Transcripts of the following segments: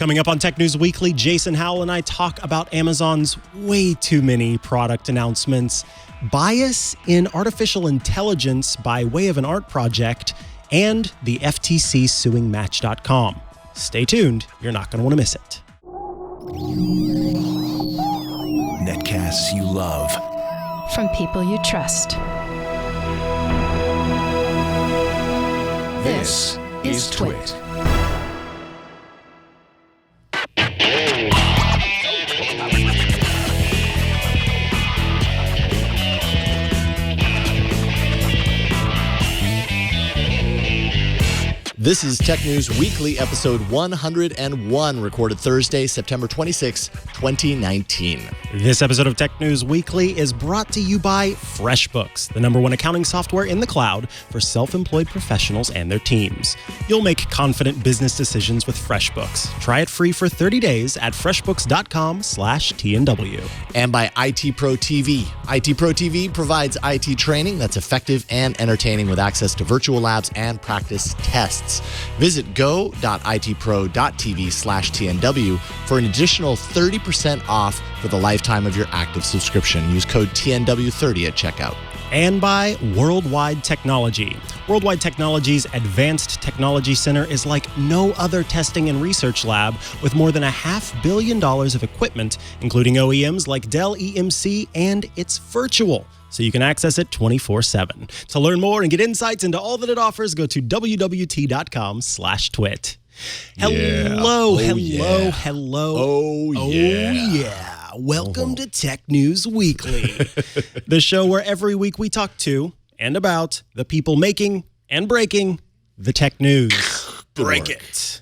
Coming up on Tech News Weekly, Jason Howell and I talk about Amazon's way too many product announcements, bias in artificial intelligence by way of an art project, and the FTC suing Match.com. Stay tuned. You're not going to want to miss it. Netcasts you love. From people you trust. This is Twit. This is Tech News Weekly, episode 101, recorded Thursday, September 26, 2019. This episode of Tech News Weekly is brought to you by FreshBooks, the #1 accounting software in the cloud for self-employed professionals and their teams. You'll make confident business decisions with FreshBooks. Try it free for 30 days at freshbooks.com/TNW. And by IT Pro TV. IT Pro TV provides IT training that's effective and entertaining with access to virtual labs and practice tests. Visit go.itpro.tv/TNW for an additional 30% off for the lifetime of your active subscription. Use code TNW30 at checkout. And by Worldwide Technology. Worldwide Technology's Advanced Technology Center is like no other testing and research lab with more than $500 million of equipment, including OEMs like Dell EMC, and it's virtual, so you can access it 24/7. To learn more and get insights into all that it offers, go to wwt.com/twit. Hello. Oh, yeah. Welcome to Tech News Weekly, the show where every week we talk to and about the people making and breaking the tech news. Break it.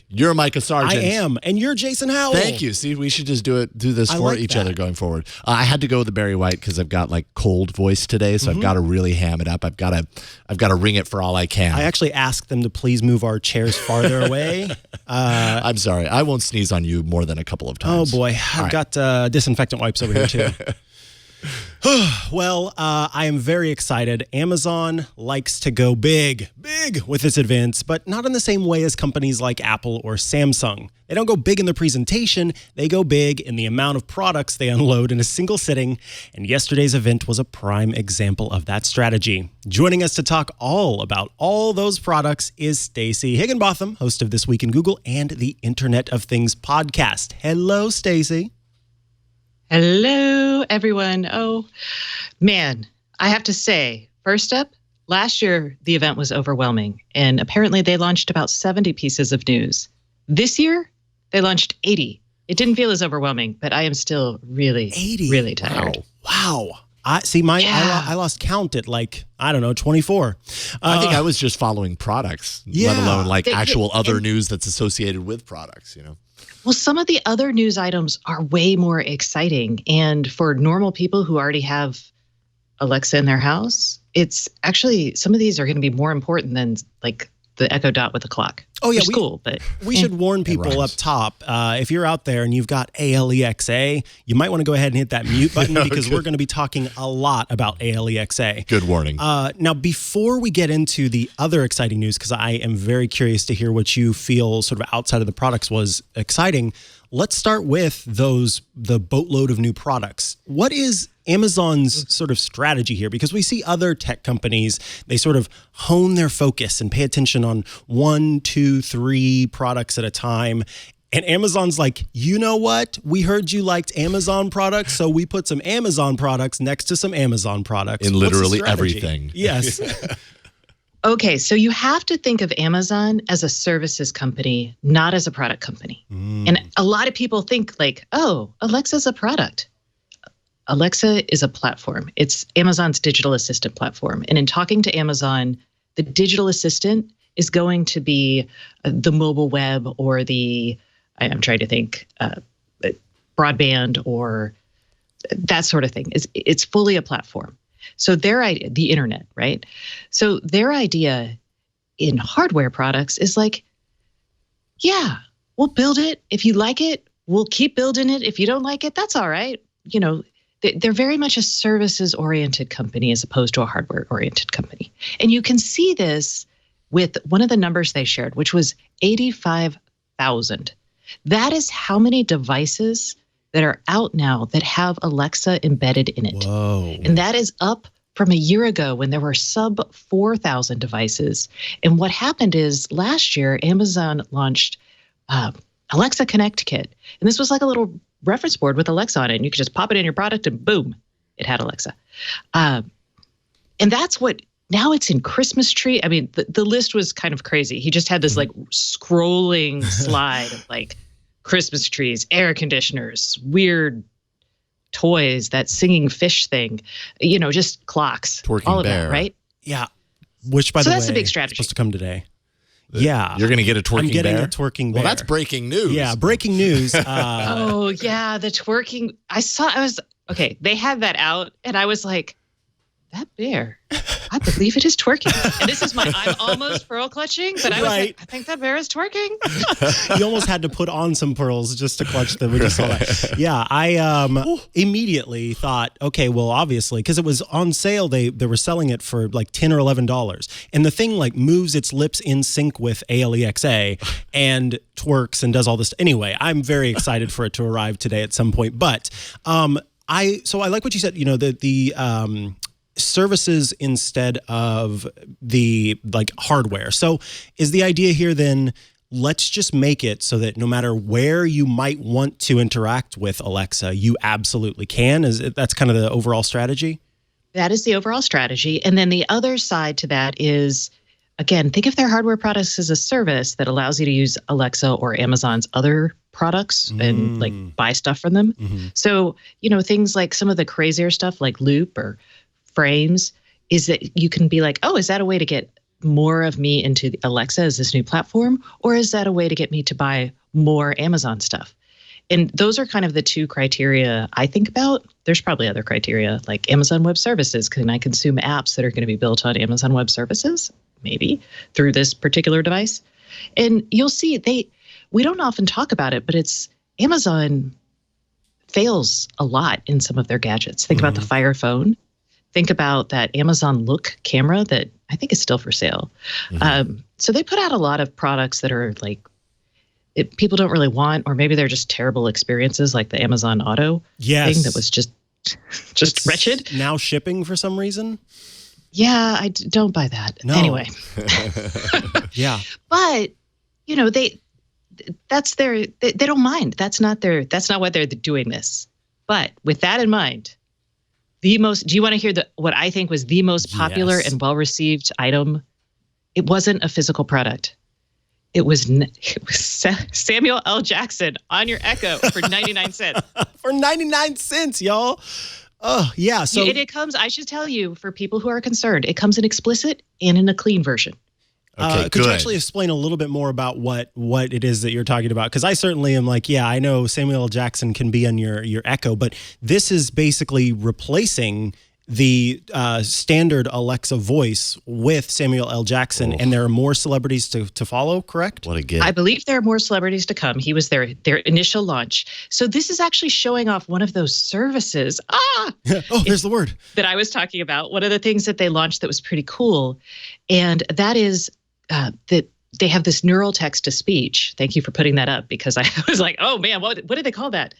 You're Mikah Sargent. I am, and you're Jason Howell. Thank you. See, we should just do this for each other going forward. I had to go with the Barry White because I've got like cold voice today, so I've got to really ham it up. I've got to ring it for all I can. I actually asked them to please move our chairs farther away. I'm sorry. I won't sneeze on you more than a couple of times. Oh boy, I've got disinfectant wipes over here too. Well, I am very excited. Amazon likes to go big with its events, but not in the same way as companies like Apple or Samsung. They don't go big in their presentation, they go big in the amount of products they unload in a single sitting, and yesterday's event was a prime example of that strategy. Joining us to talk all about all those products is Stacey Higginbotham, host of This Week in Google and the Internet of Things podcast. Hello, Stacey. Hello, everyone. Oh, man, I have to say, first up, last year, the event was overwhelming, and apparently they launched about 70 pieces of news. This year, they launched 80. It didn't feel as overwhelming, but I am still really tired. Wow. I lost count at 24. I think I was just following products, let alone actual other news that's associated with products, Well, some of the other news items are way more exciting. And for normal people who already have Alexa in their house, it's actually, some of these are going to be more important than like the Echo Dot with a clock. Oh, yeah. Cool, but we should warn people up top. If you're out there and you've got Alexa, you might want to go ahead and hit that mute button because we're going to be talking a lot about Alexa. Good warning. Now, before we get into the other exciting news, because I am very curious to hear what you feel sort of outside of the products was exciting, let's start with the boatload of new products. What is Amazon's sort of strategy here? Because we see other tech companies, they sort of hone their focus and pay attention on 1, 2, 3 products at a time. And Amazon's like, you know what? We heard you liked Amazon products, so we put some Amazon products next to some Amazon products. In literally everything. Yes. Okay, so you have to think of Amazon as a services company, not as a product company. And a lot of people think like, oh, Alexa's a product. Alexa is a platform. It's Amazon's digital assistant platform. And in talking to Amazon, the digital assistant is going to be the mobile web or I'm trying to think, broadband or that sort of thing. It's fully a platform. So their idea, the internet, right? So their idea in hardware products is like, yeah, we'll build it. If you like it, we'll keep building it. If you don't like it, that's all right. They're very much a services-oriented company as opposed to a hardware-oriented company. And you can see this with one of the numbers they shared, which was 85,000. That is how many devices that are out now that have Alexa embedded in it. Whoa. And that is up from a year ago when there were sub 4,000 devices. And what happened is last year, Amazon launched Alexa Connect Kit. And this was like a little reference board with Alexa on it. And you could just pop it in your product and boom, it had Alexa. And that's what, now it's in Christmas tree. I mean, the list was kind of crazy. He just had this like scrolling slide of like Christmas trees, air conditioners, weird toys, that singing fish thing, just clocks, Twerking all of bear. that, right? Yeah. Which, by the way, that's the big strategy. is supposed to come today. Yeah. You're going to get a twerking I'm getting bear? a twerking bear. Well, that's breaking news. Yeah, breaking news. Oh, yeah, the twerking. Okay, they had that out, and I was like, that bear, I believe it is twerking. And this is I'm almost pearl clutching, but I was like, I think that bear is twerking. You almost had to put on some pearls just to clutch them when you saw that. Yeah, I immediately thought, okay, well, obviously, because it was on sale, they were selling it for like $10 or $11. And the thing like moves its lips in sync with Alexa and twerks and does all this. Anyway, I'm very excited for it to arrive today at some point. But I like what you said, the services instead of the like hardware. So is the idea here then, let's just make it so that no matter where you might want to interact with Alexa, you absolutely can? That's kind of the overall strategy? That is the overall strategy. And then the other side to that is, again, think of their hardware products as a service that allows you to use Alexa or Amazon's other products and like buy stuff from them. Mm-hmm. So, things like some of the crazier stuff like Loop or Frames is that you can be like, oh, is that a way to get more of me into Alexa as this new platform? Or is that a way to get me to buy more Amazon stuff? And those are kind of the two criteria I think about. There's probably other criteria like Amazon Web Services. Can I consume apps that are going to be built on Amazon Web Services? Maybe through this particular device. And you'll see we don't often talk about it, but Amazon fails a lot in some of their gadgets. Think about the Fire Phone. Think about that Amazon Look camera that I think is still for sale. So they put out a lot of products that are like people don't really want, or maybe they're just terrible experiences, like the Amazon Auto thing that was just wretched. Now shipping for some reason. Yeah, I don't buy that. No. Anyway. Yeah. But they don't mind. That's not why they're doing this. But with that in mind, do you want to hear what I think was the most popular and well-received item? It wasn't a physical product. It was Samuel L. Jackson on your Echo for 99 cents. For 99 cents, y'all. Oh, yeah. So it comes, I should tell you, for people who are concerned, it comes in explicit and in a clean version. Okay, could you actually explain a little bit more about what it is that you're talking about? Because I certainly am like, yeah, I know Samuel L. Jackson can be on your Echo, but this is basically replacing the standard Alexa voice with Samuel L. Jackson, and there are more celebrities to follow, correct? What a gift. I believe there are more celebrities to come. He was their initial launch. So this is actually showing off one of those services. There's the word. That I was talking about. One of the things that they launched that was pretty cool, and that is that they have this neural text-to-speech. Thank you for putting that up, because I was like, oh man, what did they call that?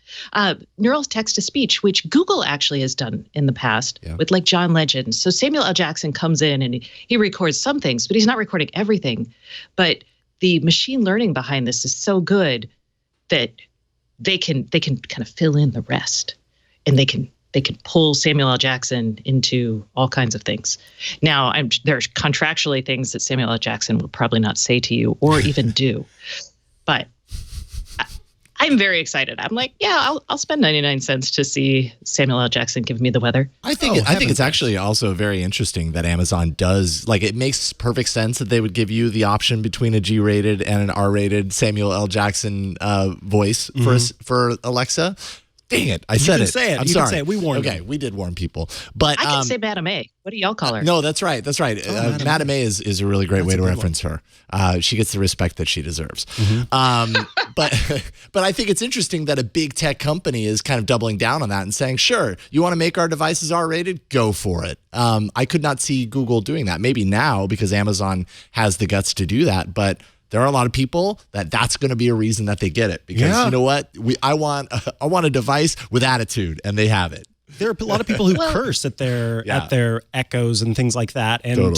Neural text-to-speech, which Google actually has done in the past with like John Legend. So Samuel L. Jackson comes in and he records some things, but he's not recording everything. But the machine learning behind this is so good that they can kind of fill in the rest, and they can pull Samuel L. Jackson into all kinds of things. Now, there's contractually things that Samuel L. Jackson will probably not say to you or even do. But I'm very excited. I'm like, yeah, I'll spend 99 cents to see Samuel L. Jackson give me the weather. I think it's actually also very interesting that Amazon does, like, it makes perfect sense that they would give you the option between a G-rated and an R-rated Samuel L. Jackson voice for Alexa. Dang it. I said it. Say it. I'm you sorry. Can say it. We warned you. Okay, we did warn people. But I can say Madame A. What do y'all call her? No, that's right. That's right. Madame A is a really great way to reference her. She gets the respect that she deserves. But I think it's interesting that a big tech company is kind of doubling down on that and saying, sure, you want to make our devices R-rated? Go for it. I could not see Google doing that. Maybe now because Amazon has the guts to do that, but there are a lot of people that's going to be a reason that they get it because you know what? I want a device with attitude, and they have it. There are a lot of people who curse at their Echoes and things like that. And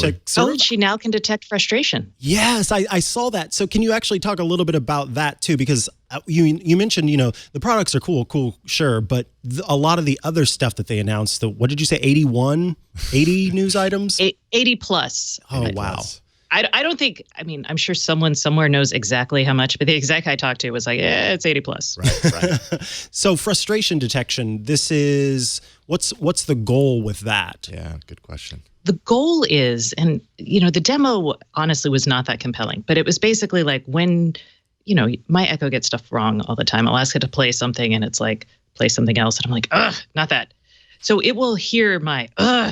she now can detect frustration. Yes, I saw that. So can you actually talk a little bit about that too? Because you mentioned, the products are cool, sure. But a lot of the other stuff that they announced, what did you say, 80 news items? 80 plus. Oh, wow. I don't think, I'm sure someone somewhere knows exactly how much, but the exec I talked to was like, it's 80 plus. Right. So frustration detection, this is, what's the goal with that? Yeah, good question. The goal is, and, the demo honestly was not that compelling, but it was basically like when, my Echo gets stuff wrong all the time. I'll ask it to play something and it's like, play something else. And I'm like, not that. So it will hear my,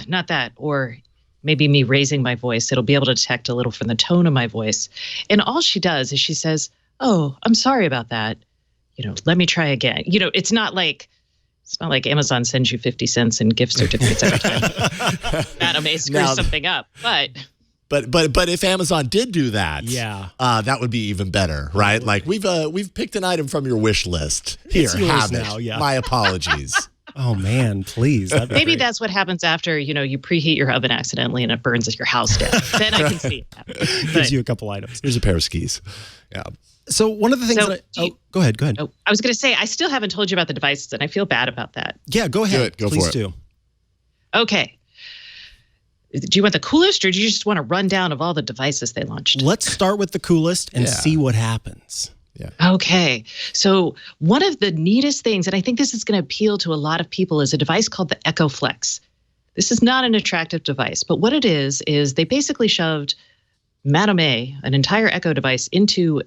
not that, or maybe me raising my voice. It'll be able to detect a little from the tone of my voice. And all she does is she says, oh, I'm sorry about that. Let me try again. It's not like Amazon sends you 50 cents in gift certificates every time Madam A screws something up. But if Amazon did do that, that would be even better, right? Like we've picked an item from your wish list. Here, have it. Now, yeah. My apologies. Oh man, please. Maybe that's what happens after, you preheat your oven accidentally and it burns your house down. Then I can see it. Gives you a couple items. Here's a pair of skis. Yeah. So one of the things go ahead. Oh, I was going to say, I still haven't told you about the devices and I feel bad about that. Yeah, go ahead. Go please for it. do. Okay. Do you want the coolest or do you just want a rundown of all the devices they launched? Let's start with the coolest and see what happens. Yeah. Okay. So one of the neatest things, and I think this is going to appeal to a lot of people, is a device called the Echo Flex. This is not an attractive device, but what it is they basically shoved Madam A, an entire Echo device, into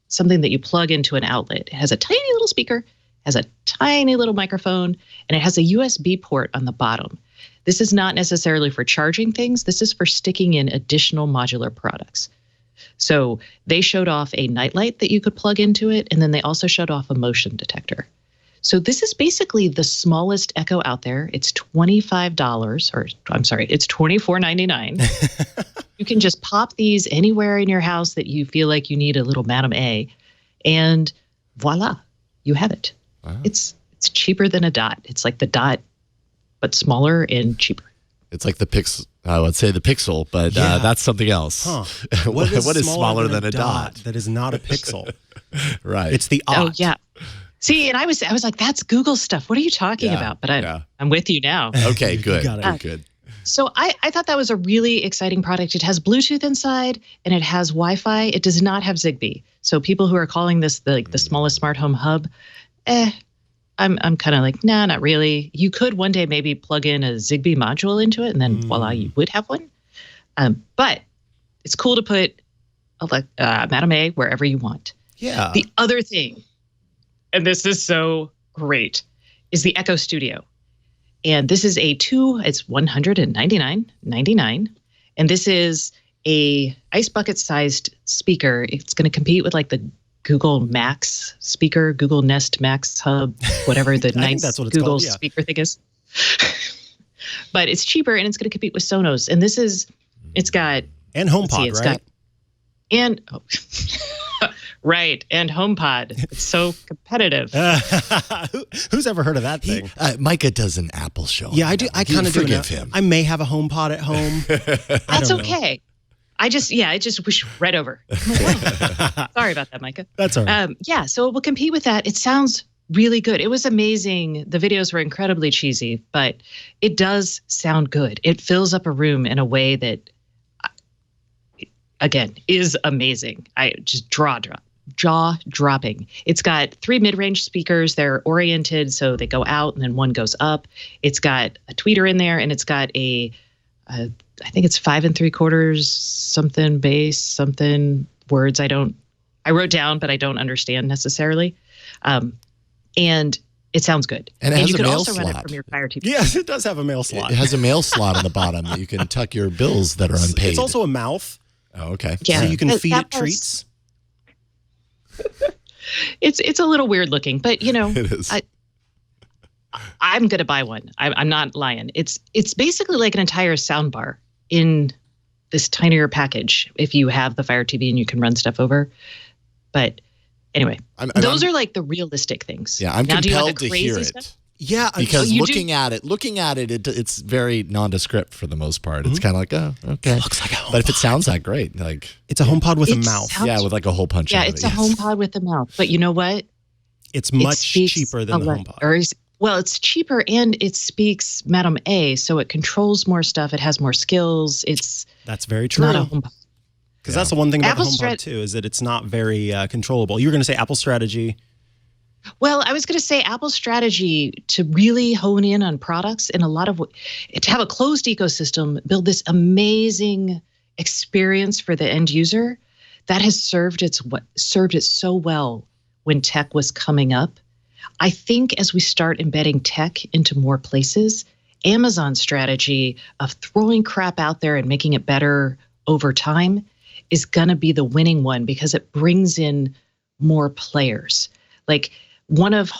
something that you plug into an outlet. It has a tiny little speaker, has a tiny little microphone, and it has a USB port on the bottom. This is not necessarily for charging things. This is for sticking in additional modular products. So they showed off a nightlight that you could plug into it, and then they also showed off a motion detector. So this is basically the smallest Echo out there. It's $25, or I'm sorry, it's $24.99. You can just pop these anywhere in your house that you feel like you need a little Madam A, and voila, you have it. Wow. It's cheaper than a Dot. It's like the Dot, but smaller and cheaper. It's like the Pixel. I would say the Pixel, but that's something else. Huh. What is smaller than a dot? That is not a Pixel. Right. It's the Odd. Oh yeah. See, and I was like, that's Google stuff. What are you talking about? But I'm with you now. Okay, good. Good. So I thought that was a really exciting product. It has Bluetooth inside and it has Wi-Fi. It does not have Zigbee. So people who are calling this the smallest smart home hub, I'm kind of like, nah, not really. You could one day maybe plug in a Zigbee module into it and then voila, you would have one. But it's cool to put Madam A wherever you want. Yeah. The other thing, and this is so great, is the Echo Studio. And this is it's $199.99. And this is a ice bucket sized speaker. It's going to compete with like the Google Max speaker, Google Nest Max Hub, whatever the nice Google speaker thing is. But it's cheaper and it's going to compete with Sonos. And it's got... And HomePod, right? Right, and HomePod. It's so competitive. Who's ever heard of that thing? Micah does an Apple show. Yeah, I do. I kind of do. Forgive him. I may have a HomePod at home. That's okay. I just wish right over. Sorry about that, Mikah. That's all right. So it will compete with that. It sounds really good. It was amazing. The videos were incredibly cheesy, but it does sound good. It fills up a room in a way that, again, is amazing. I just jaw-dropping. It's got 3 mid-range speakers. They're oriented so they go out and then one goes up. It's got a tweeter in there, and it's got I think it's 5 3/4 something bass, something words. I wrote down, but I don't understand necessarily. And it sounds good. And it has you a can mail also slot. run it from your Fire TV. Yes, it does have a mail slot. It has a mail slot on the bottom that you can tuck your bills that are unpaid. It's also a mouth. Oh, okay. Yeah. So you can feed it treats. It's a little weird looking, but it is. I'm going to buy one. I'm not lying. It's basically like an entire sound bar in this tinier package if you have the Fire TV and you can run stuff over. But anyway, those are like the realistic things. Yeah, I'm now, compelled to hear it. Stuff? Yeah, because looking at it, it's very nondescript for the most part. It's kind of like, oh, okay. It looks like a HomePod. But if it sounds that great, like it's a HomePod with a mouth. Yeah, with like a hole punch. Yeah, it's a HomePod with a mouth. But you know what? It's much cheaper than the HomePod. Well, it's cheaper and it speaks Madam A, so it controls more stuff. It has more skills. That's very true. Not a HomePod. Because that's the one thing about Apple's the HomePod too, is that it's not very controllable. You were going to say Apple strategy. Well, I was going to say Apple's strategy to really hone in on products and to have a closed ecosystem, build this amazing experience for the end user that has served it so well when tech was coming up. I think as we start embedding tech into more places, Amazon's strategy of throwing crap out there and making it better over time is going to be the winning one because it brings in more players. Like one of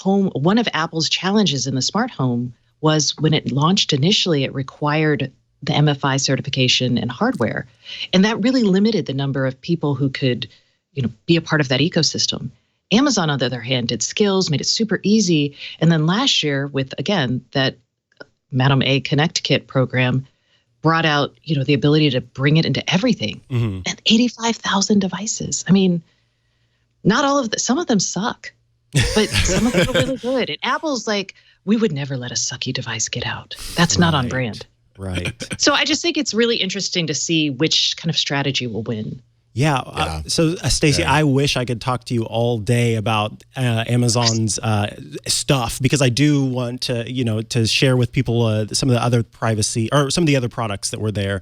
Apple's challenges in the smart home was when it launched initially, it required the MFI certification and hardware. And that really limited the number of people who could, be a part of that ecosystem. Amazon, on the other hand, did skills, made it super easy. And then last year with, again, that Madam A Connect Kit program brought out, the ability to bring it into everything. Mm-hmm. And 85,000 devices. I mean, not all of some of them suck. But some of them are really good. And Apple's like, we would never let a sucky device get out. That's not on brand. Right. So I just think it's really interesting to see which kind of strategy will win. Yeah. So, Stacey, I wish I could talk to you all day about Amazon's stuff because I do want to, to share with people some of the other privacy or some of the other products that were there,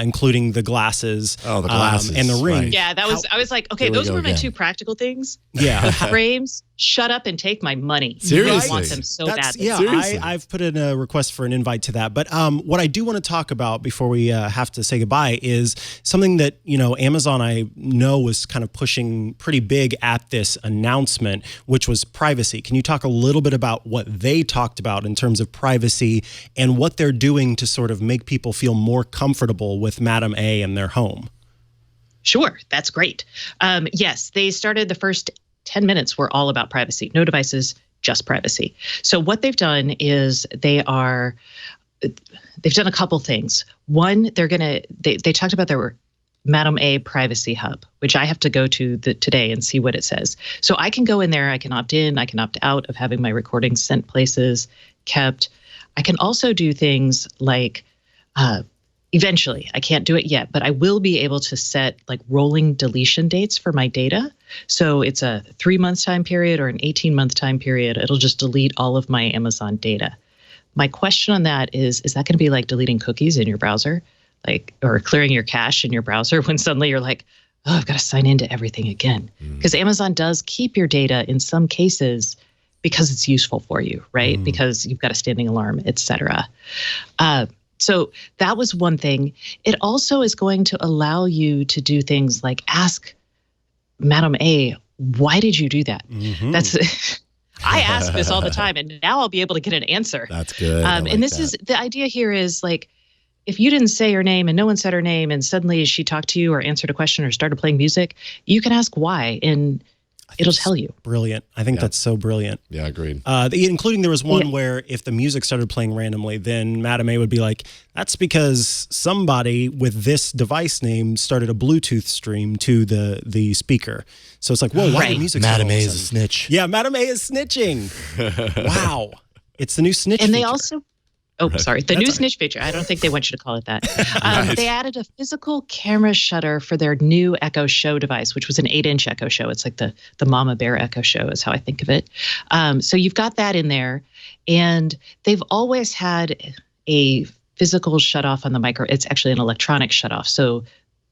including the glasses. Oh, the glasses and the ring. Right. Yeah, I was like, okay, those were my two practical things. Yeah. The frames, shut up and take my money. Seriously. I want them so badly. Yeah, Seriously. I've put in a request for an invite to that. But what I do want to talk about before we have to say goodbye is something that, Amazon, I know, was kind of pushing pretty big at this announcement, which was privacy. Can you talk a little bit about what they talked about in terms of privacy and what they're doing to sort of make people feel more comfortable with Madam A and their home? Sure, that's great. Yes, they started the first 10 minutes were all about privacy. No devices, just privacy. So what they've done is they've done a couple things. One, they talked about their Madam A Privacy Hub, which I have to go to today and see what it says. So I can go in there, I can opt in, I can opt out of having my recordings sent places, kept. I can also do things like, eventually, I can't do it yet, but I will be able to set like rolling deletion dates for my data. So it's a 3-month time period or an 18-month time period. It'll just delete all of my Amazon data. My question on that is that going to be like deleting cookies in your browser? Or clearing your cache in your browser when suddenly you're like, oh, I've got to sign into everything again. Because Amazon does keep your data in some cases because it's useful for you, right? Because you've got a standing alarm, et cetera. So that was one thing. It also is going to allow you to do things like ask Madam A, why did you do that? Mm-hmm. I ask this all the time, and now I'll be able to get an answer. That's good. And this is the idea here is like, if you didn't say her name and no one said her name and suddenly she talked to you or answered a question or started playing music, you can ask why and it'll tell you. Brilliant. I think that's so brilliant. Yeah, agreed. Including there was one where if the music started playing randomly, then Madam A would be like, that's because somebody with this device name started a Bluetooth stream to the speaker. So it's like, whoa, why the music? Madam A is a snitch. Yeah, Madam A is snitching. Wow. It's the new snitch And feature. they also... Oh, sorry. The new snitch feature. I don't think they want you to call it that. They added a physical camera shutter for their new Echo Show device, which was an 8-inch Echo Show. It's like the Mama Bear Echo Show is how I think of it. So you've got that in there. And they've always had a physical shutoff on the micro. It's actually an electronic shutoff. So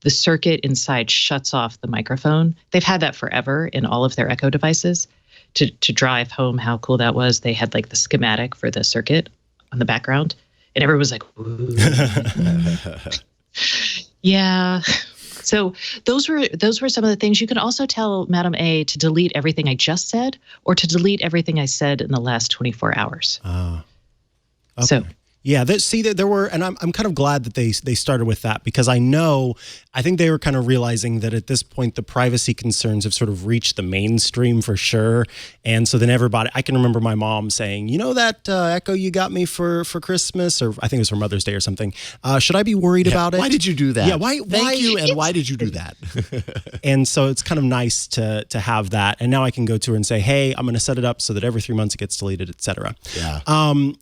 the circuit inside shuts off the microphone. They've had that forever in all of their Echo devices. To drive home how cool that was, they had like the schematic for the circuit on the background, and everyone was like, ooh. Yeah. So those were some of the things. You can also tell Madam A to delete everything I just said or to delete everything I said in the last 24 hours. Okay. So Yeah, there were, and I'm kind of glad that they started with that, because I think they were kind of realizing that at this point the privacy concerns have sort of reached the mainstream for sure, and so then I can remember my mom saying, that Echo you got me for Christmas, or I think it was for Mother's Day or something. Should I be worried about it? Why did you do that? Yeah, why? Thank you, and why did you do that? And so it's kind of nice to have that, and now I can go to her and say, hey, I'm going to set it up so that every 3 months it gets deleted, etc. Yeah.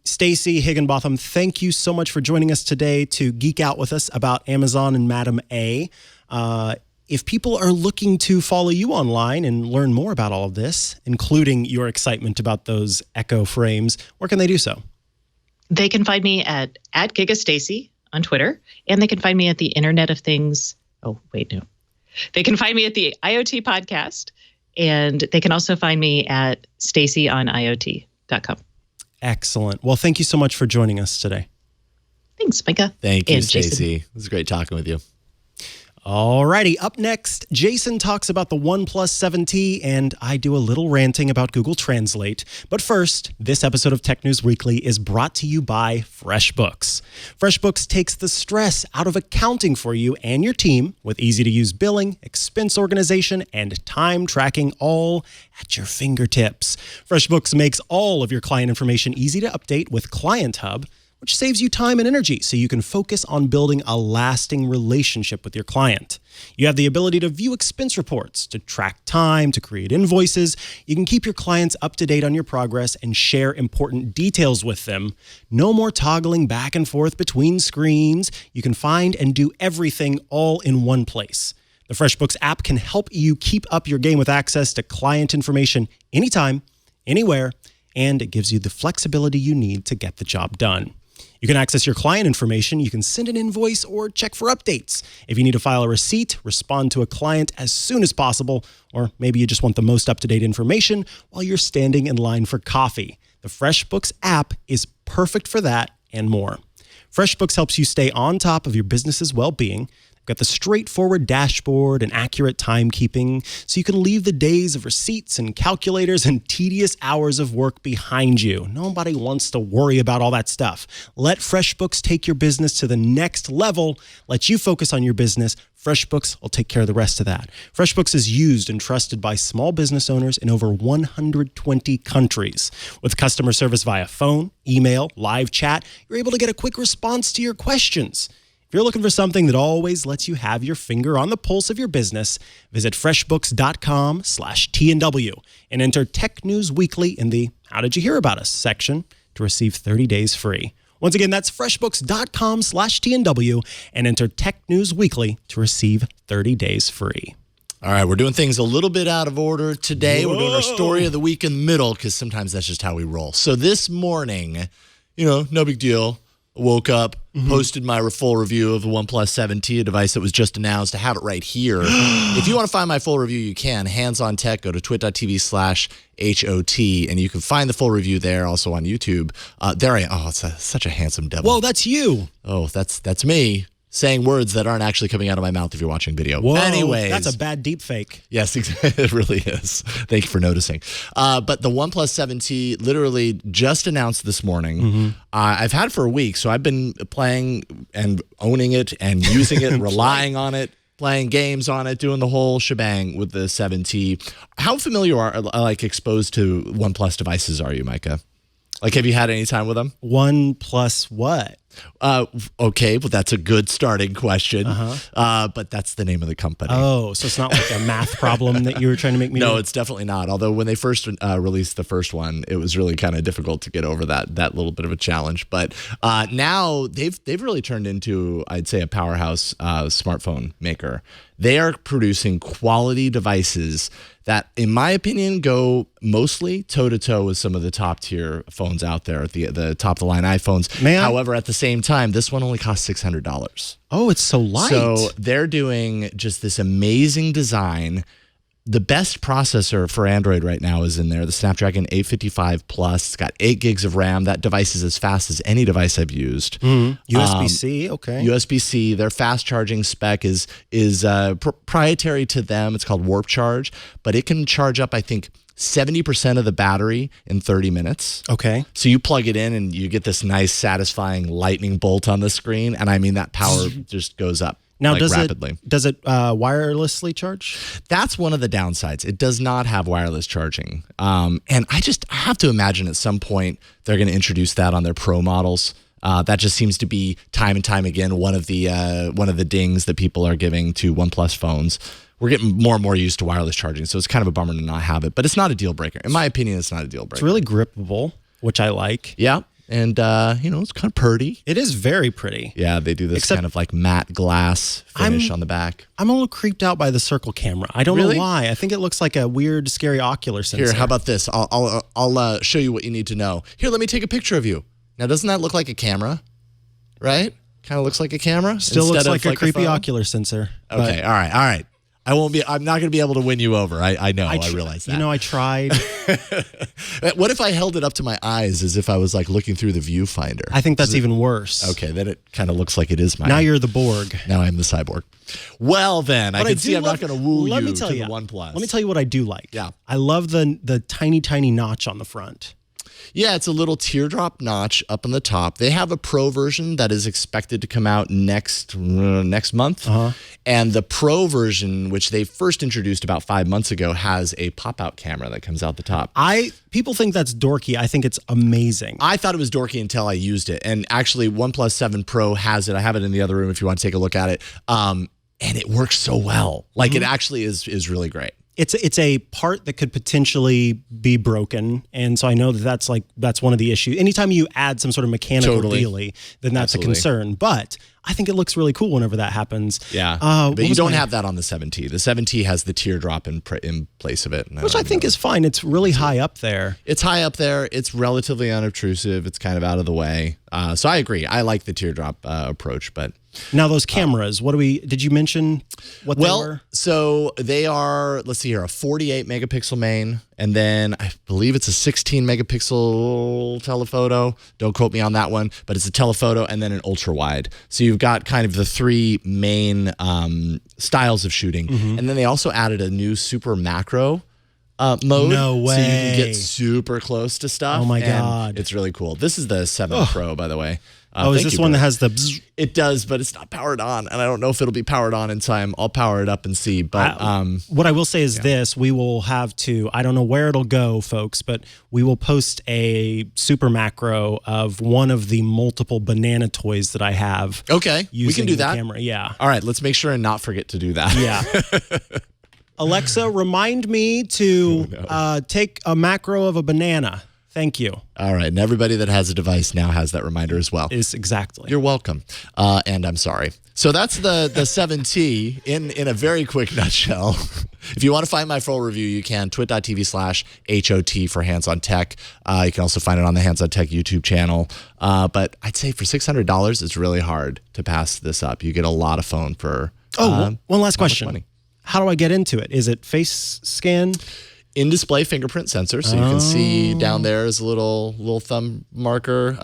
Stacey Higginbotham, thank you so much for joining us today to geek out with us about Amazon and Madam A. If people are looking to follow you online and learn more about all of this, including your excitement about those Echo frames, where can they do so? They can find me at GigaStacey on Twitter, and they can find me at the Internet of Things. Oh, wait, no. They can find me at the IoT podcast, and they can also find me at StaceyOnIoT.com. Excellent. Well, thank you so much for joining us today. Thanks, Mikah. Thank you, And Jason. Stacey. It was great talking with you. Alrighty, up next, Jason talks about the OnePlus 7T, and I do a little ranting about Google Translate. But first, this episode of Tech News Weekly is brought to you by FreshBooks. FreshBooks takes the stress out of accounting for you and your team with easy-to-use billing, expense organization, and time tracking all at your fingertips. FreshBooks makes all of your client information easy to update with Client Hub, which saves you time and energy so you can focus on building a lasting relationship with your client. You have the ability to view expense reports, to track time, to create invoices. You can keep your clients up to date on your progress and share important details with them. No more toggling back and forth between screens. You can find and do everything all in one place. The FreshBooks app can help you keep up your game with access to client information anytime, anywhere, and it gives you the flexibility you need to get the job done. You can access your client information, you can send an invoice, or check for updates. If you need to file a receipt, respond to a client as soon as possible, or maybe you just want the most up-to-date information while you're standing in line for coffee. The FreshBooks app is perfect for that and more. FreshBooks helps you stay on top of your business's well-being. Got the straightforward dashboard and accurate timekeeping, so you can leave the days of receipts and calculators and tedious hours of work behind you. Nobody wants to worry about all that stuff. Let FreshBooks take your business to the next level. Let you focus on your business. FreshBooks will take care of the rest of that. FreshBooks is used and trusted by small business owners in over 120 countries. With customer service via phone, email, live chat, you're able to get a quick response to your questions. If you're looking for something that always lets you have your finger on the pulse of your business, visit freshbooks.com/TNW and enter Tech News Weekly in the How Did You Hear About Us section to receive 30 days free. Once again, that's freshbooks.com/TNW and enter Tech News Weekly to receive 30 days free. All right, we're doing things a little bit out of order today. Whoa. We're doing our story of the week in the middle because sometimes that's just how we roll. So this morning, no big deal. Woke up, posted my full review of the OnePlus 7T, a device that was just announced. I have it right here. If you want to find my full review, you can. Hands on Tech, go to twit.tv/HOT, and you can find the full review there, also on YouTube. It's such a handsome devil. Whoa, that's you. Oh, that's me saying words that aren't actually coming out of my mouth if you're watching video. Whoa, anyways. That's a bad deep fake. Yes, it really is. Thank you for noticing. But the OnePlus 7T literally just announced this morning. I've had it for a week, so I've been playing and owning it and using it, relying on it, playing games on it, doing the whole shebang with the 7T. How familiar exposed to OnePlus devices are you, Mikah? Have you had any time with them? OnePlus what? Okay, well, that's a good starting question. But that's the name of the company. Oh, so it's not like a math problem that you were trying to make me No, do? it's definitely not. Although when they first released the first one, it was really kind of difficult to get over that little bit of a challenge. But now they've really turned into, I'd say, a powerhouse smartphone maker. They are producing quality devices that, in my opinion, go mostly toe-to-toe with some of the top-tier phones out there, the top-of-the-line iPhones. However, at the same time, this one only costs $600. Oh, it's so light. So they're doing just this amazing design. The best processor for Android right now is in there, the Snapdragon 855 Plus. It's got 8 gigs of RAM. That device is as fast as any device I've used. USB-C, okay. USB-C. Their fast charging spec is proprietary to them. It's called Warp Charge, but it can charge up, I think, 70% of the battery in 30 minutes. Okay. So you plug it in and you get this nice, satisfying lightning bolt on the screen. And I mean, that power just goes up. Now, like, does rapidly. it wirelessly charge? That's one of the downsides. It does not have wireless charging. And I have to imagine at some point they're going to introduce that on their Pro models. That just seems to be time and time again one of the dings that people are giving to OnePlus phones. We're getting more and more used to wireless charging, so it's kind of a bummer to not have it. But it's not a deal breaker. In my opinion, it's not a deal breaker. It's really grippable, which I like. Yeah. And, it's kind of pretty. It is very pretty. Yeah, they do this kind of like matte glass finish on the back. I'm a little creeped out by the circle camera. I don't know why. I think it looks like a weird, scary ocular sensor. Here, how about this? I'll show you what you need to know. Here, let me take a picture of you. Now, doesn't that look like a camera? Right? Kind of looks like a camera. Still looks like a creepy ocular sensor. Okay, all right. I'm not going to be able to win you over. I know. I realize that. I tried. What if I held it up to my eyes as if I was like looking through the viewfinder? I think that's even worse. Okay, then it kind of looks like it is mine. Now you're the Borg. Now I'm the cyborg. Well, then, I can see I'm not going to woo you to the OnePlus. Let me tell you what I do like. Yeah. I love the tiny, tiny notch on the front. Yeah, it's a little teardrop notch up on the top. They have a Pro version that is expected to come out next month. And the Pro version, which they first introduced about 5 months ago, has a pop-out camera that comes out the top. People think that's dorky. I think it's amazing. I thought it was dorky until I used it. And actually, OnePlus 7 Pro has it. I have it in the other room if you want to take a look at it. And it works so well. Like, it actually is really great. It's a part that could potentially be broken, and so I know that's one of the issues. Anytime you add some sort of mechanical dealie, then that's a concern. But I think it looks really cool whenever that happens. Yeah, but you don't have that on the 7T. The 7T has the teardrop in place of it, which I think is fine. It's really high up there. It's high up there. It's relatively unobtrusive. It's kind of out of the way. So I agree. I like the teardrop approach, but. Now those cameras, did you mention what they were? Well, so they are, let's see here, a 48 megapixel main, and then I believe it's a 16 megapixel telephoto. Don't quote me on that one, but it's a telephoto and then an ultra wide. So you've got kind of the three main styles of shooting. And then they also added a new super macro mode. No way. So you can get super close to stuff. Oh my God. It's really cool. This is the 7 Pro, by the way. Is this one that has the bzz? It does, but it's not powered on, and I don't know if it'll be powered on in time. I'll power it up and see. But what I will say is this: we will have to. I don't know where it'll go, folks, but we will post a super macro of one of the multiple banana toys that I have. Okay, we can do that. Camera. Yeah. All right, let's make sure and not forget to do that. Yeah. Alexa, remind me to take a macro of a banana. Thank you. All right. And everybody that has a device now has that reminder as well. Exactly. You're welcome. And I'm sorry. So that's the 7T in a very quick nutshell. If you want to find my full review, you can. twit.tv/HOT for Hands on Tech. You can also find it on the Hands on Tech YouTube channel. But I'd say for $600, it's really hard to pass this up. You get a lot of phone for one last question. Money. How do I get into it? Is it face scan? In-display fingerprint sensor, so you can see down there is a little thumb marker.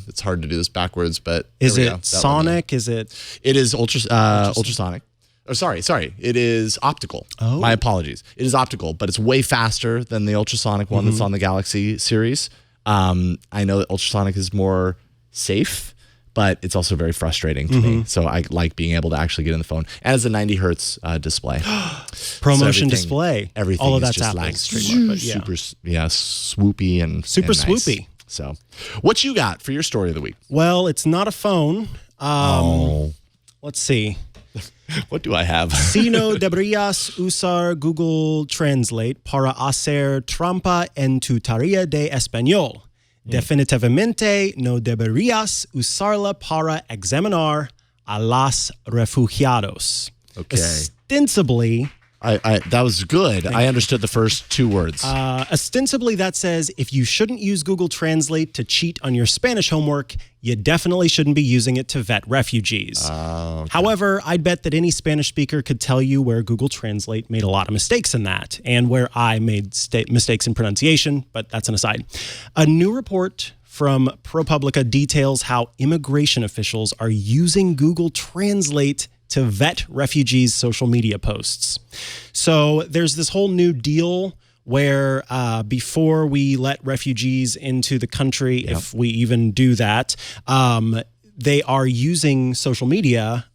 It's hard to do this backwards, but is it sonic? Is it? It is ultrasonic. Oh, sorry. It is optical. Oh. My apologies. It is optical, but it's way faster than the ultrasonic one that's on the Galaxy series. I know that ultrasonic is more safe, but it's also very frustrating to me. So I like being able to actually get in the phone. And it's a 90 hertz display. ProMotion display. Everything all of is that's just Apple. like super swoopy and super nice. swoopy. So what you got for your story of the week? Well, it's not a phone. Let's see. What do I have? Si no deberías usar Google Translate para hacer trampa en tu tarea de español. Definitivamente no deberías usarla para examinar a los refugiados. Okay. Ostensibly, that was good. I understood the first two words. Ostensibly, that says if you shouldn't use Google Translate to cheat on your Spanish homework, you definitely shouldn't be using it to vet refugees. Okay. However, I'd bet that any Spanish speaker could tell you where Google Translate made a lot of mistakes in that, and where I made mistakes in pronunciation, but that's an aside. A new report from ProPublica details how immigration officials are using Google Translate to vet refugees' social media posts. So there's this whole new deal where before we let refugees into the country, if we even do that, they are using social media,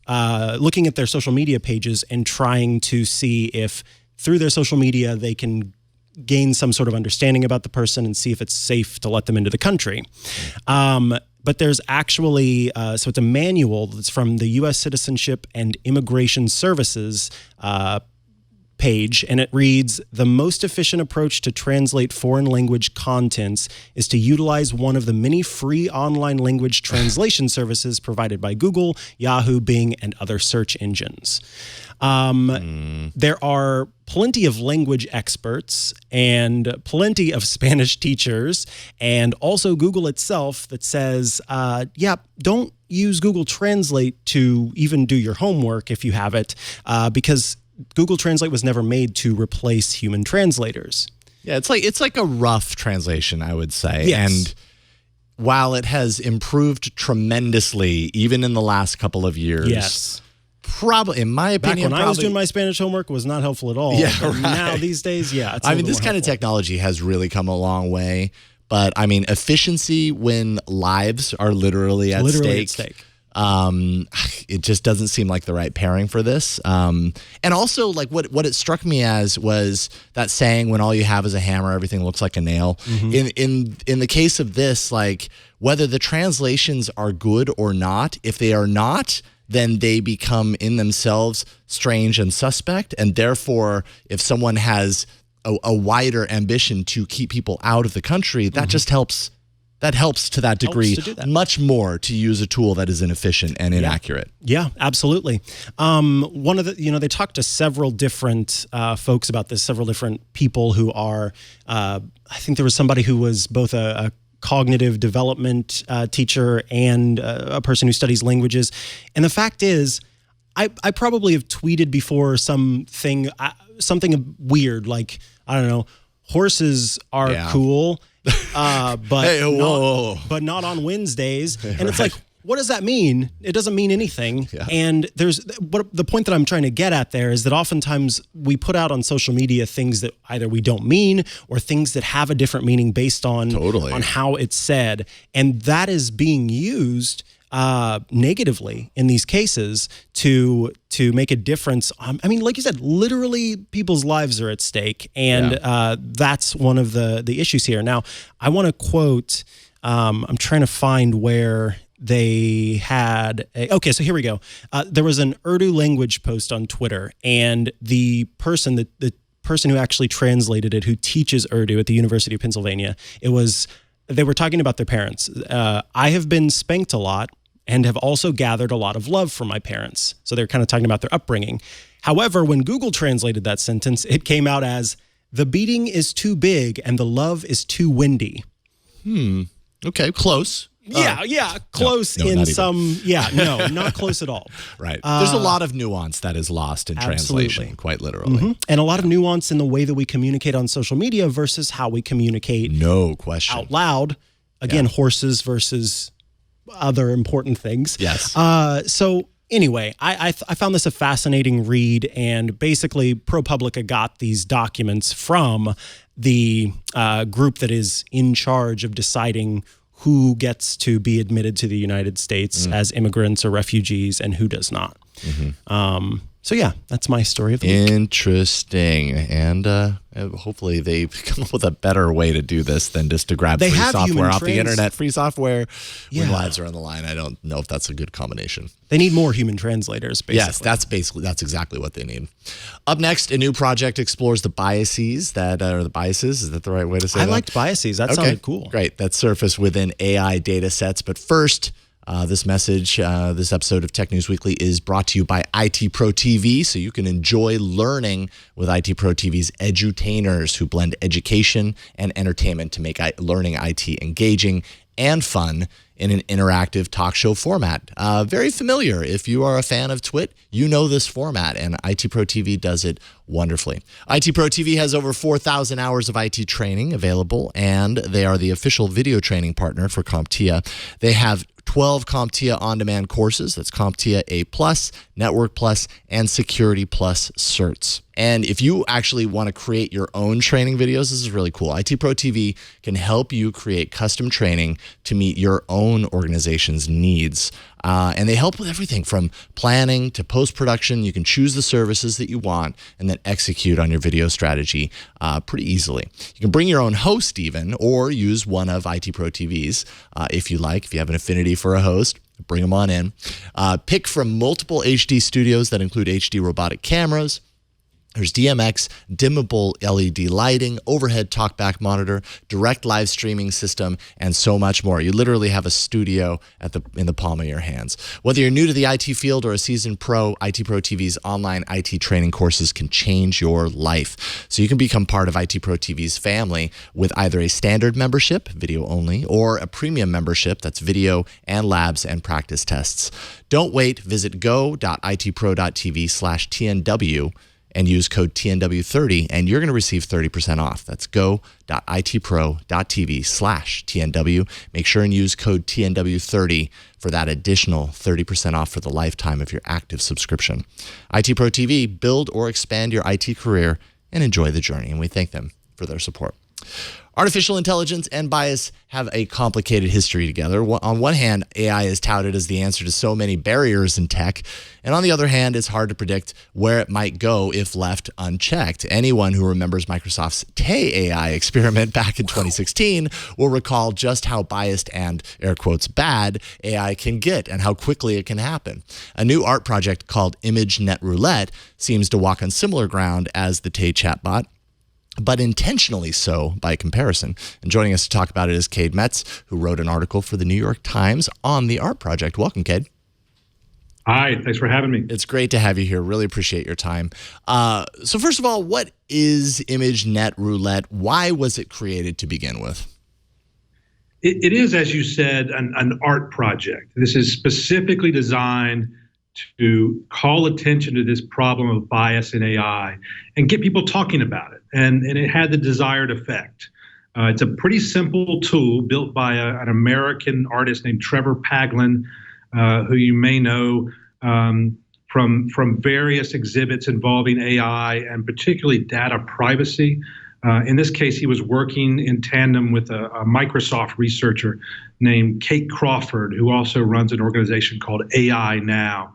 looking at their social media pages and trying to see if through their social media they can gain some sort of understanding about the person and see if it's safe to let them into the country. But there's actually, so it's a manual that's from the U.S. Citizenship and Immigration Services page, and it reads, the most efficient approach to translate foreign language contents is to utilize one of the many free online language translation services provided by Google, Yahoo, Bing, and other search engines. There are plenty of language experts and plenty of Spanish teachers, and also Google itself that says, don't use Google Translate to even do your homework if you have it, because Google Translate was never made to replace human translators. Yeah, it's like a rough translation, I would say. Yes. And while it has improved tremendously, even in the last couple of years, Yes. probably, in my opinion, Back when I was doing my Spanish homework, it was not helpful at all. Yeah, But right. now these days, yeah. It's I mean, this kind of helpful. technology has really come a long way. But I mean, efficiency when lives are literally at stake. It just doesn't seem like the right pairing for this. And also, like what it struck me as was that saying, "When all you have is a hammer, everything looks like a nail." In the case of this, like whether the translations are good or not, if they are not, then they become in themselves strange and suspect. And therefore, if someone has a wider ambition to keep people out of the country, that just helps. That helps to that degree to do that. much more to use a tool that is inefficient and inaccurate. Yeah, absolutely. One of the, they talked to several different folks about this, several different people who are, I think there was somebody who was both a cognitive development teacher and a person who studies languages. And the fact is, I probably have tweeted before something weird, like, I don't know, horses are cool. But Hey, whoa. but not on Wednesdays. And it's like, what does that mean? It doesn't mean anything. Yeah. And the point that I'm trying to get at there is that oftentimes we put out on social media things that either we don't mean or things that have a different meaning based on how it's said. And that is being used negatively in these cases to make a difference. I mean, like you said, literally people's lives are at stake, and that's one of the issues here. Now, I want to quote. I'm trying to find where they had. Okay, so here we go. There was an Urdu language post on Twitter, and the person who actually translated it, who teaches Urdu at the University of Pennsylvania, they were talking about their parents. I have been spanked a lot and have also gathered a lot of love from my parents. So they're kind of talking about their upbringing. However, when Google translated that sentence, it came out as, the beating is too big and the love is too windy. Okay, close. Close no, in not some, not close at all. Right. There's a lot of nuance that is lost in translation, quite literally. And a lot of nuance in the way that we communicate on social media versus how we communicate No question. out loud. Again, horses versus other important things. Yes. So anyway, I found this a fascinating read, and basically ProPublica got these documents from the group that is in charge of deciding who gets to be admitted to the United States as immigrants or refugees and who does not. So yeah, that's my story of the week. Interesting. And hopefully they come up with a better way to do this than just to grab free software off the internet. Free software when lives are on the line. I don't know if that's a good combination. They need more human translators, basically. Yes, that's exactly what they need. Up next, a new project explores the biases that are the biases. Is that the right way to say that? I liked biases. That sounded cool. Great. That surface within AI data sets. But first, this episode of Tech News Weekly is brought to you by IT Pro TV, so you can enjoy learning with IT Pro TV's edutainers who blend education and entertainment to make learning IT engaging and fun in an interactive talk show format. Very familiar. If you are a fan of Twit, you know this format, and IT Pro TV does it wonderfully. IT Pro TV has over 4,000 hours of IT training available, and they are the official video training partner for CompTIA. They have 12 CompTIA on-demand courses. That's CompTIA A+, Network Plus, and Security Plus certs. And if you actually want to create your own training videos, this is really cool. IT Pro TV can help you create custom training to meet your own organization's needs. And they help with everything from planning to post-production. You can choose the services that you want and then execute on your video strategy pretty easily. You can bring your own host even, or use one of IT Pro TV's if you like. If you have an affinity for a host, bring them on in. Pick from multiple HD studios that include HD robotic cameras. There's DMX, dimmable LED lighting, overhead talkback monitor, direct live streaming system, and so much more. You literally have a studio in the palm of your hands. Whether you're new to the IT field or a seasoned pro, IT Pro TV's online IT training courses can change your life. So you can become part of IT Pro TV's family with either a standard membership, video only, or a premium membership that's video and labs and practice tests. Don't wait. Visit go.itpro.tv/TNW and use code TNW30, and you're going to receive 30% off. That's go.itpro.tv/TNW. Make sure and use code TNW30 for that additional 30% off for the lifetime of your active subscription. IT Pro TV, build or expand your IT career and enjoy the journey, and we thank them for their support. Artificial intelligence and bias have a complicated history together. On one hand, AI is touted as the answer to so many barriers in tech. And on the other hand, it's hard to predict where it might go if left unchecked. Anyone who remembers Microsoft's Tay AI experiment back in 2016 will recall just how biased and, air quotes, bad AI can get and how quickly it can happen. A new art project called ImageNetRoulette seems to walk on similar ground as the Tay chatbot, but intentionally so by comparison. And joining us to talk about it is Cade Metz, who wrote an article for the New York Times on the art project. Welcome, Cade. Hi, thanks for having me. It's great to have you here. Really appreciate your time. So first of all, what is ImageNetRoulette? Why was it created to begin with? It is, as you said, an art project. This is specifically designed to call attention to this problem of bias in AI and get people talking about it. And it had the desired effect. It's a pretty simple tool built by an American artist named Trevor Paglen, who you may know from various exhibits involving AI and particularly data privacy. In this case, he was working in tandem with a Microsoft researcher named Kate Crawford, who also runs an organization called AI Now,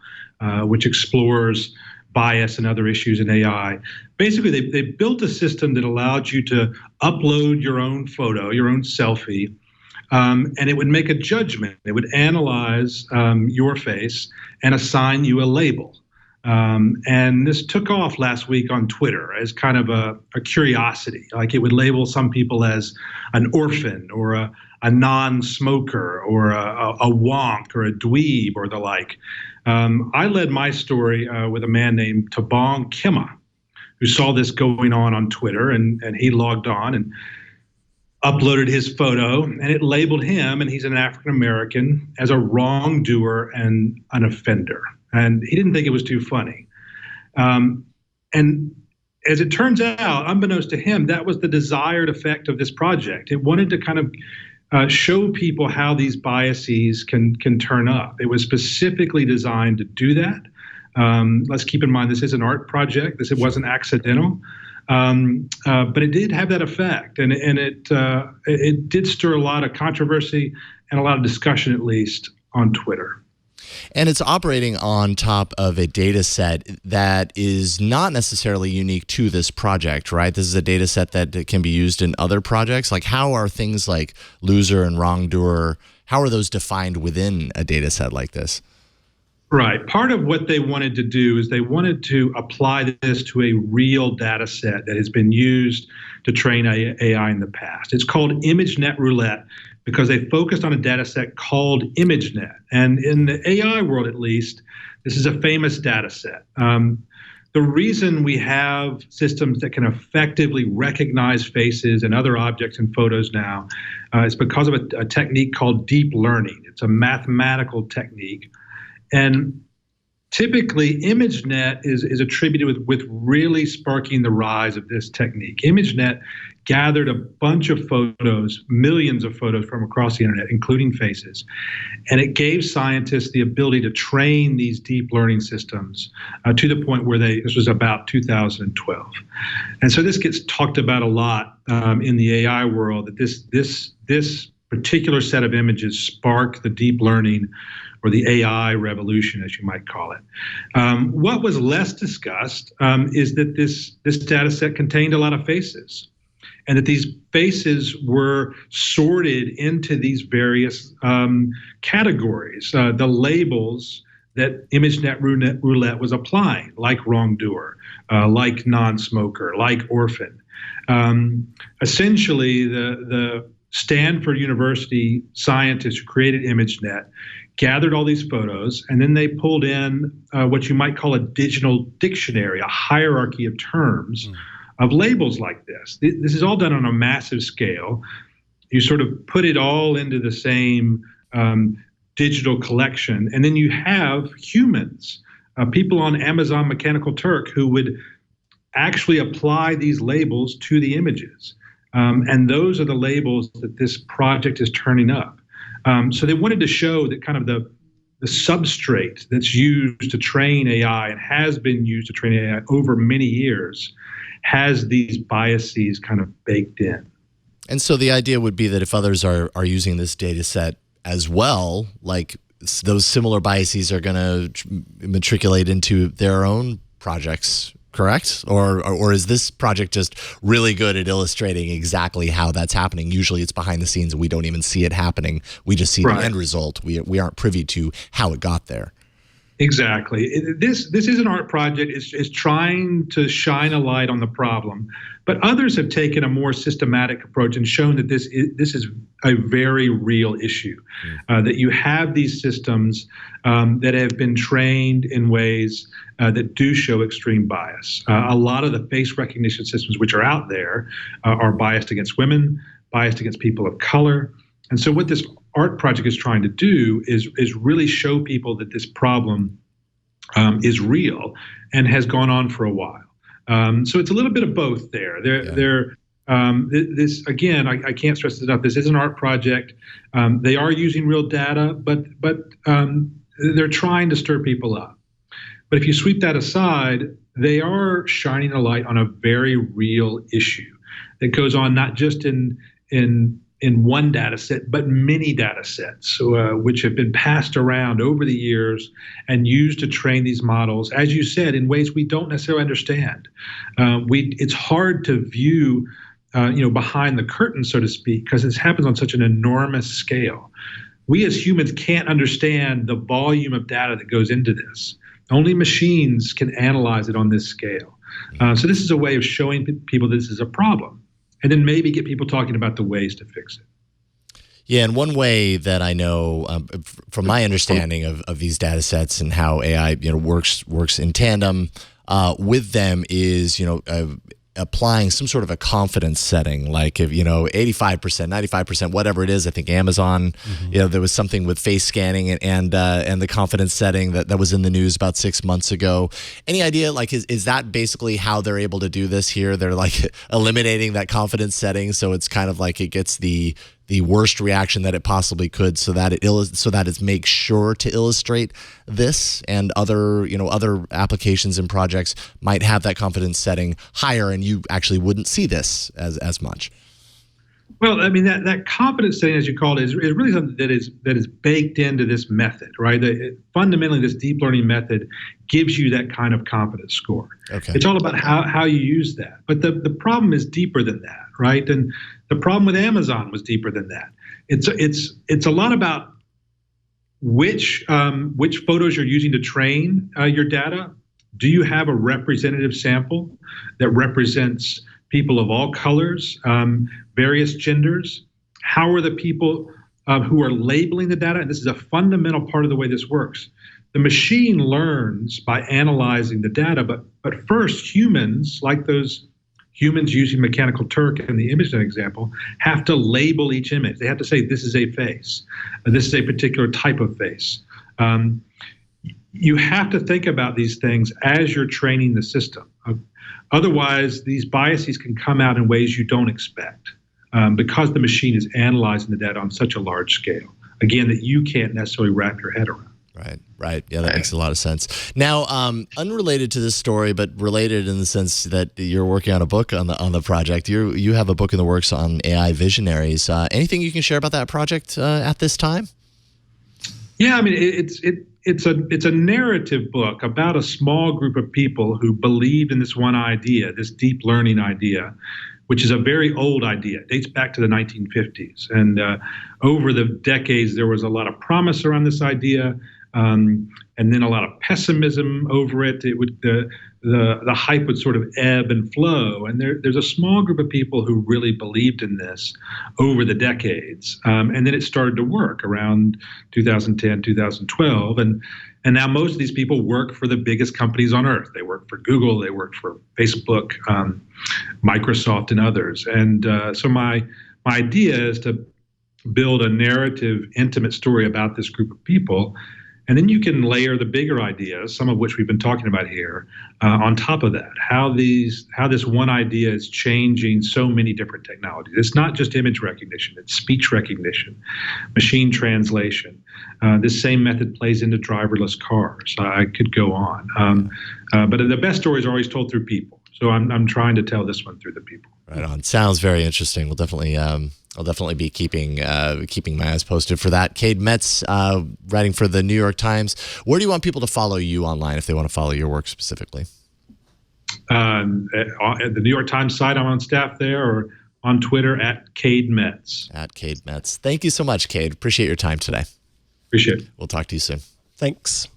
which explores bias and other issues in AI. Basically, they built a system that allowed you to upload your own photo, your own selfie, and it would make a judgment. It would analyze your face and assign you a label. And this took off last week on Twitter as kind of a curiosity. Like it would label some people as an orphan or a non-smoker or a wonk or a dweeb or the like. I led my story with a man named Tabong Kima, who saw this going on Twitter, and he logged on and uploaded his photo, and it labeled him, and he's an African-American, as a wrongdoer and an offender. And he didn't think it was too funny. And as it turns out, unbeknownst to him, that was the desired effect of this project. It wanted to kind of show people how these biases can turn up. It was specifically designed to do that. Let's keep in mind this is an art project. It wasn't accidental, but it did have that effect, and it did stir a lot of controversy and a lot of discussion, at least on Twitter. And it's operating on top of a data set that is not necessarily unique to this project, right? This is a data set that can be used in other projects. Like, how are things like loser and wrongdoer, how are those defined within a data set like this? Right. Part of what they wanted to do is they wanted to apply this to a real data set that has been used to train AI in the past. It's called ImageNetRoulette because they focused on a data set called ImageNet. And in the AI world, at least, this is a famous data set. The reason we have systems that can effectively recognize faces and other objects in photos now is because of a technique called deep learning. It's a mathematical technique. And typically, ImageNet is attributed with really sparking the rise of this technique. ImageNet gathered a bunch of photos, millions of photos from across the internet, including faces, and it gave scientists the ability to train these deep learning systems to the point where this was about 2012. And so this gets talked about a lot in the AI world, that this particular set of images spark the deep learning or the AI revolution, as you might call it. What was less discussed is that this data set contained a lot of faces, and that these faces were sorted into these various categories, the labels that ImageNetRoulette was applying, like wrongdoer, like non-smoker, like orphan. Essentially, the Stanford University scientists who created ImageNet gathered all these photos, and then they pulled in what you might call a digital dictionary, a hierarchy of terms of labels like this. This is all done on a massive scale. You sort of put it all into the same digital collection, and then you have humans, people on Amazon Mechanical Turk, who would actually apply these labels to the images. And those are the labels that this project is turning up. So they wanted to show that kind of the substrate that's used to train AI and has been used to train AI over many years has these biases kind of baked in. And so the idea would be that if others are using this data set as well, like those similar biases are going to matriculate into their own projects, correct? Or is this project just really good at illustrating exactly how that's happening? Usually it's behind the scenes and we don't even see it happening. We just see the end result. We aren't privy to how it got there. Exactly. This is an art project. It's trying to shine a light on the problem, but others have taken a more systematic approach and shown that this is a very real issue. That you have these systems that have been trained in ways that do show extreme bias. A lot of the face recognition systems which are out there are biased against women, biased against people of color. And so what this art project is trying to do is really show people that this problem is real and has gone on for a while. So it's a little bit of both there. This again, I can't stress this enough. This is an art project. They are using real data, but they're trying to stir people up. But if you sweep that aside, they are shining a light on a very real issue that goes on not just in one data set, but many data sets, which have been passed around over the years and used to train these models, as you said, in ways we don't necessarily understand. It's hard to view, behind the curtain, so to speak, because this happens on such an enormous scale. We as humans can't understand the volume of data that goes into this. Only machines can analyze it on this scale. So this is a way of showing people this is a problem, and then maybe get people talking about the ways to fix it. Yeah, and one way that I know from my understanding of these data sets and how AI works in tandem with them is applying some sort of a confidence setting, like if 85%, 95%, whatever it is. I think Amazon, there was something with face scanning and the confidence setting that was in the news about 6 months ago. Any idea, like, is that basically how they're able to do this here? They're like eliminating that confidence setting, so it's kind of like it gets the worst reaction that it possibly could, so that it makes sure to illustrate this, and other applications and projects might have that confidence setting higher, and you actually wouldn't see this as much. Well, I mean, that confidence setting, as you call it, is really something that is baked into this method, right? Fundamentally, this deep learning method gives you that kind of confidence score. Okay. It's all about how you use that. But the problem is deeper than that, right? And the problem with Amazon was deeper than that. It's a lot about which photos you're using to train your data. Do you have a representative sample that represents people of all colors, various genders? How are the people who are labeling the data? And this is a fundamental part of the way this works. The machine learns by analyzing the data, but first humans, like those humans using Mechanical Turk in the ImageNet example, have to label each image. They have to say, this is a face. This is a particular type of face. you have to think about these things as you're training the system. Otherwise, these biases can come out in ways you don't expect because the machine is analyzing the data on such a large scale, again, that you can't necessarily wrap your head around. Right. Yeah, that makes a lot of sense. Now, unrelated to this story, but related in the sense that you're working on a book on the project. You have a book in the works on AI visionaries. Anything you can share about that project at this time? Yeah, I mean, it's a narrative book about a small group of people who believed in this one idea, this deep learning idea, which is a very old idea. It dates back to the 1950s. And over the decades, there was a lot of promise around this idea. And then a lot of pessimism over it. The hype would sort of ebb and flow. And there's a small group of people who really believed in this over the decades. And then it started to work around 2010, 2012. And now most of these people work for the biggest companies on earth. They work for Google, they work for Facebook, Microsoft, and others. And so my idea is to build a narrative, intimate story about this group of people. And then you can layer the bigger ideas, some of which we've been talking about here, on top of that. How this one idea is changing so many different technologies. It's not just image recognition; it's speech recognition, machine translation. This same method plays into driverless cars. I could go on, but the best stories are always told through people. So I'm trying to tell this one through the people. Right on. Sounds very interesting. We'll definitely. I'll definitely be keeping my eyes posted for that. Cade Metz, writing for the New York Times. Where do you want people to follow you online if they want to follow your work specifically? At the New York Times site, I'm on staff there, or on Twitter at Cade Metz. At Cade Metz. Thank you so much, Cade. Appreciate your time today. Appreciate it. We'll talk to you soon. Thanks.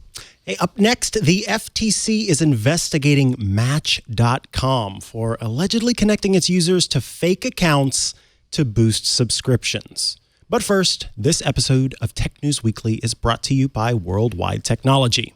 Hey, up next, the FTC is investigating Match.com for allegedly connecting its users to fake accounts to boost subscriptions. But first, this episode of Tech News Weekly is brought to you by Worldwide Technology.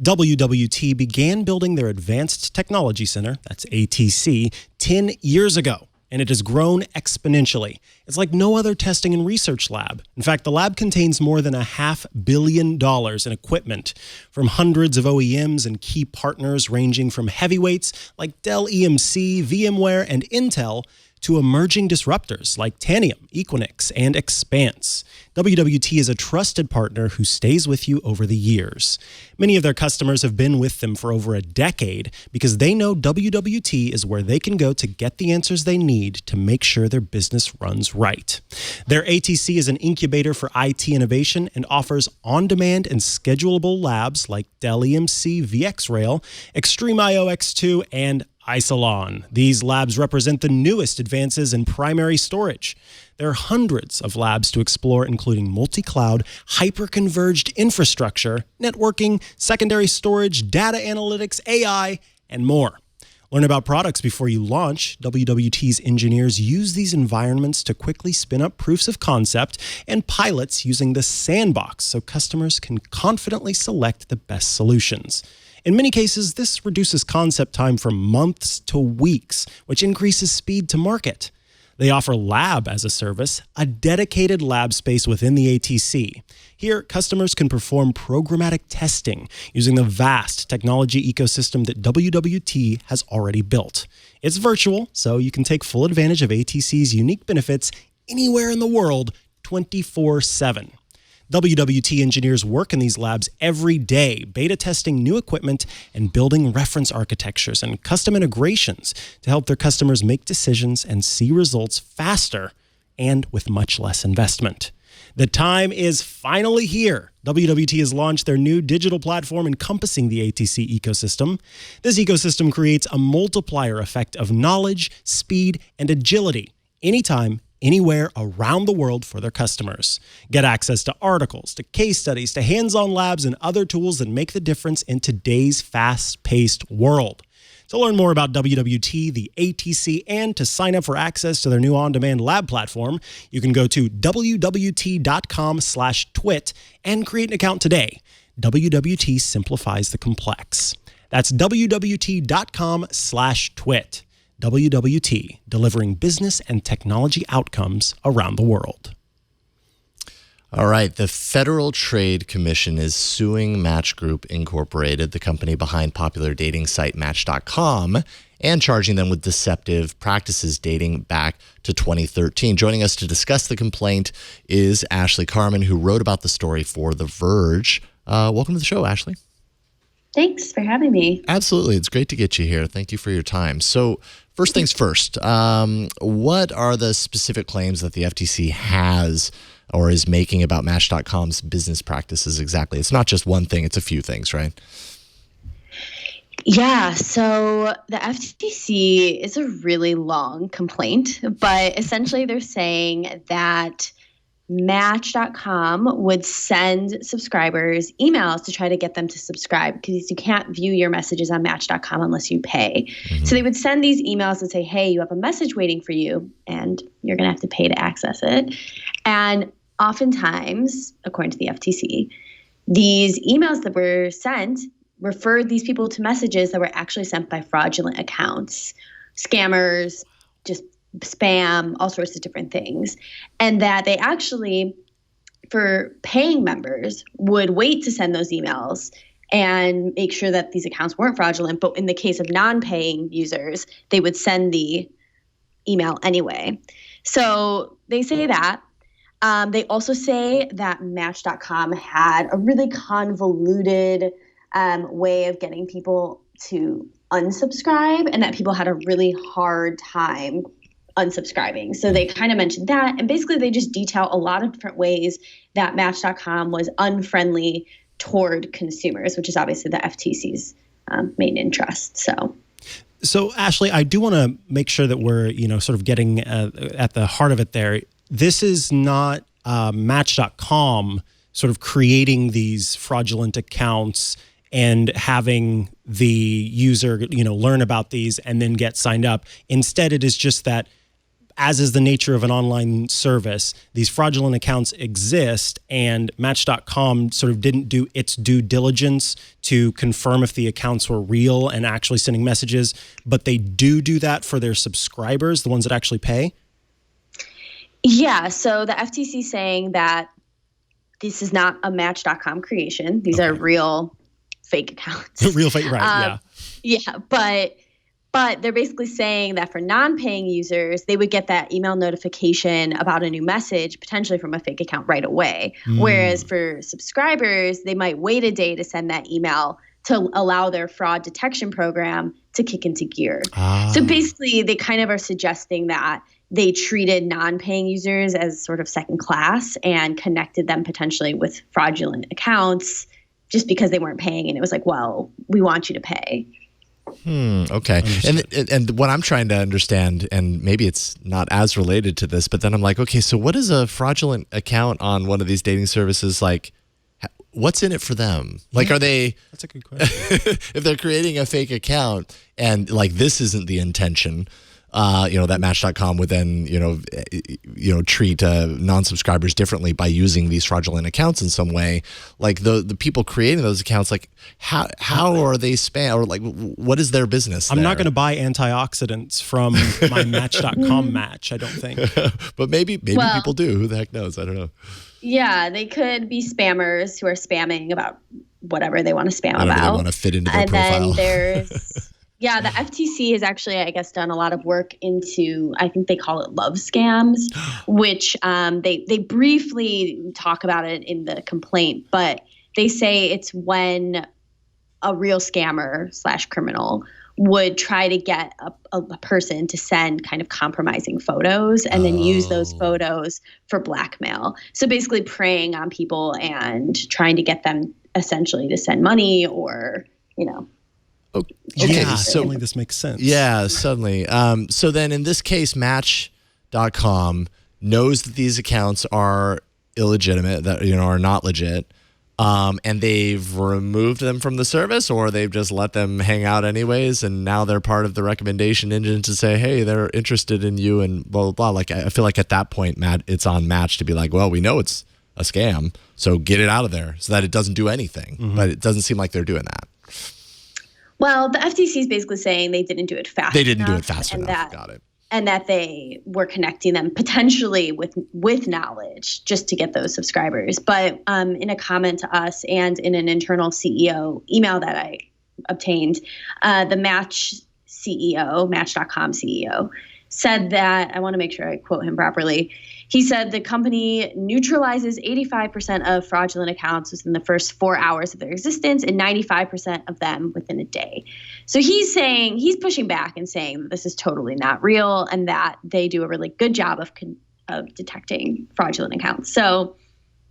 WWT began building their Advanced Technology Center, that's ATC, 10 years ago, and it has grown exponentially. It's like no other testing and research lab. In fact, the lab contains more than $500 million in equipment from hundreds of OEMs and key partners ranging from heavyweights like Dell EMC, VMware, and Intel to emerging disruptors like Tanium, Equinix, and Expanse. WWT is a trusted partner who stays with you over the years. Many of their customers have been with them for over a decade because they know WWT is where they can go to get the answers they need to make sure their business runs right. Their ATC is an incubator for IT innovation and offers on-demand and schedulable labs like Dell EMC VxRail, XtremeIO X2, and Isilon. These labs represent the newest advances in primary storage. There are hundreds of labs to explore, including multi-cloud, hyper-converged infrastructure, networking, secondary storage, data analytics, AI, and more. Learn about products before you launch. WWT's engineers use these environments to quickly spin up proofs of concept and pilots using the sandbox so customers can confidently select the best solutions. In many cases, this reduces concept time from months to weeks, which increases speed to market. They offer Lab as a service, a dedicated lab space within the ATC. Here, customers can perform programmatic testing using the vast technology ecosystem that WWT has already built. It's virtual, so you can take full advantage of ATC's unique benefits anywhere in the world, 24/7. WWT engineers work in these labs every day, beta testing new equipment and building reference architectures and custom integrations to help their customers make decisions and see results faster and with much less investment. The time is finally here. WWT has launched their new digital platform encompassing the ATC ecosystem. This ecosystem creates a multiplier effect of knowledge, speed, and agility anytime, anywhere around the world for their customers. Get access to articles, to case studies, to hands-on labs, and other tools that make the difference in today's fast-paced world. To learn more about WWT, the ATC, and to sign up for access to their new on-demand lab platform, you can go to wwt.com/twit and create an account today. WWT simplifies the complex. That's wwt.com/twit. WWT, delivering business and technology outcomes around the world. All right. The Federal Trade Commission is suing Match Group Incorporated, the company behind popular dating site Match.com, and charging them with deceptive practices dating back to 2013. Joining us to discuss the complaint is Ashley Carman, who wrote about the story for The Verge. Welcome to the show, Ashley. Thanks for having me. Absolutely. It's great to get you here. Thank you for your time. So first things first, what are the specific claims that the FTC has or is making about Match.com's business practices exactly? It's not just one thing, it's a few things, right? Yeah, so the FTC is a really long complaint, but essentially they're saying that Match.com would send subscribers emails to try to get them to subscribe because you can't view your messages on Match.com unless you pay. Mm-hmm. So they would send these emails and say, hey, you have a message waiting for you, and you're going to have to pay to access it. And oftentimes, according to the FTC, these emails that were sent referred these people to messages that were actually sent by fraudulent accounts, scammers, just spam, all sorts of different things. And that they actually, for paying members, would wait to send those emails and make sure that these accounts weren't fraudulent. But in the case of non-paying users, they would send the email anyway. So they say that. They also say that Match.com had a really convoluted way of getting people to unsubscribe, and that people had a really hard time unsubscribing. So they kind of mentioned that. And basically they just detail a lot of different ways that Match.com was unfriendly toward consumers, which is obviously the FTC's main interest. So Ashley, I do want to make sure that we're, sort of getting at the heart of it there. This is not Match.com sort of creating these fraudulent accounts and having the user, learn about these and then get signed up. Instead, it is just that, as is the nature of an online service, these fraudulent accounts exist, and Match.com sort of didn't do its due diligence to confirm if the accounts were real and actually sending messages, but they do that for their subscribers, the ones that actually pay? Yeah, so the FTC is saying that this is not a Match.com creation. These are real fake accounts. Real fake, right, yeah. Yeah, but they're basically saying that for non-paying users, they would get that email notification about a new message, potentially from a fake account right away. Whereas for subscribers, they might wait a day to send that email to allow their fraud detection program to kick into gear. So basically, they kind of are suggesting that they treated non-paying users as sort of second class and connected them potentially with fraudulent accounts just because they weren't paying. And it was like, well, we want you to pay. Okay. And what I'm trying to understand, and maybe it's not as related to this, but then I'm like, okay, so what is a fraudulent account on one of these dating services like? What's in it for them? Like, are they? That's a good question. If they're creating a fake account and like this isn't the intention, that Match.com would then, treat non-subscribers differently by using these fraudulent accounts in some way. Like the people creating those accounts, like how are they spam, or like what is their business? I'm not going to buy antioxidants from my Match.com match, I don't think. But maybe people do. Who the heck knows? I don't know. Yeah, they could be spammers who are spamming about whatever they want to spam about. They want to fit into their profile. And then there's... Yeah, the FTC has actually, I guess, done a lot of work into, I think they call it love scams, which they briefly talk about it in the complaint, but they say it's when a real scammer / criminal would try to get a person to send kind of compromising photos and then use those photos for blackmail. So basically preying on people and trying to get them essentially to send money or, Okay, yeah, suddenly this makes sense. Yeah, suddenly. So then in this case, Match.com knows that these accounts are illegitimate, that are not legit, and they've removed them from the service, or they've just let them hang out anyways, and now they're part of the recommendation engine to say, hey, they're interested in you and blah, blah, blah. Like, I feel like at that point, it's on Match to be like, well, we know it's a scam, so get it out of there so that it doesn't do anything. Mm-hmm. But it doesn't seem like they're doing that. Well, the FTC is basically saying they didn't do it fast enough. They didn't do it fast enough. Got it. and that they were connecting them potentially with knowledge just to get those subscribers. But in a comment to us and in an internal CEO email that I obtained, the Match.com CEO said that, I want to make sure I quote him properly. He said the company neutralizes 85% of fraudulent accounts within the first 4 hours of their existence and 95% of them within a day. So he's pushing back and saying that this is totally not real and that they do a really good job of detecting fraudulent accounts. So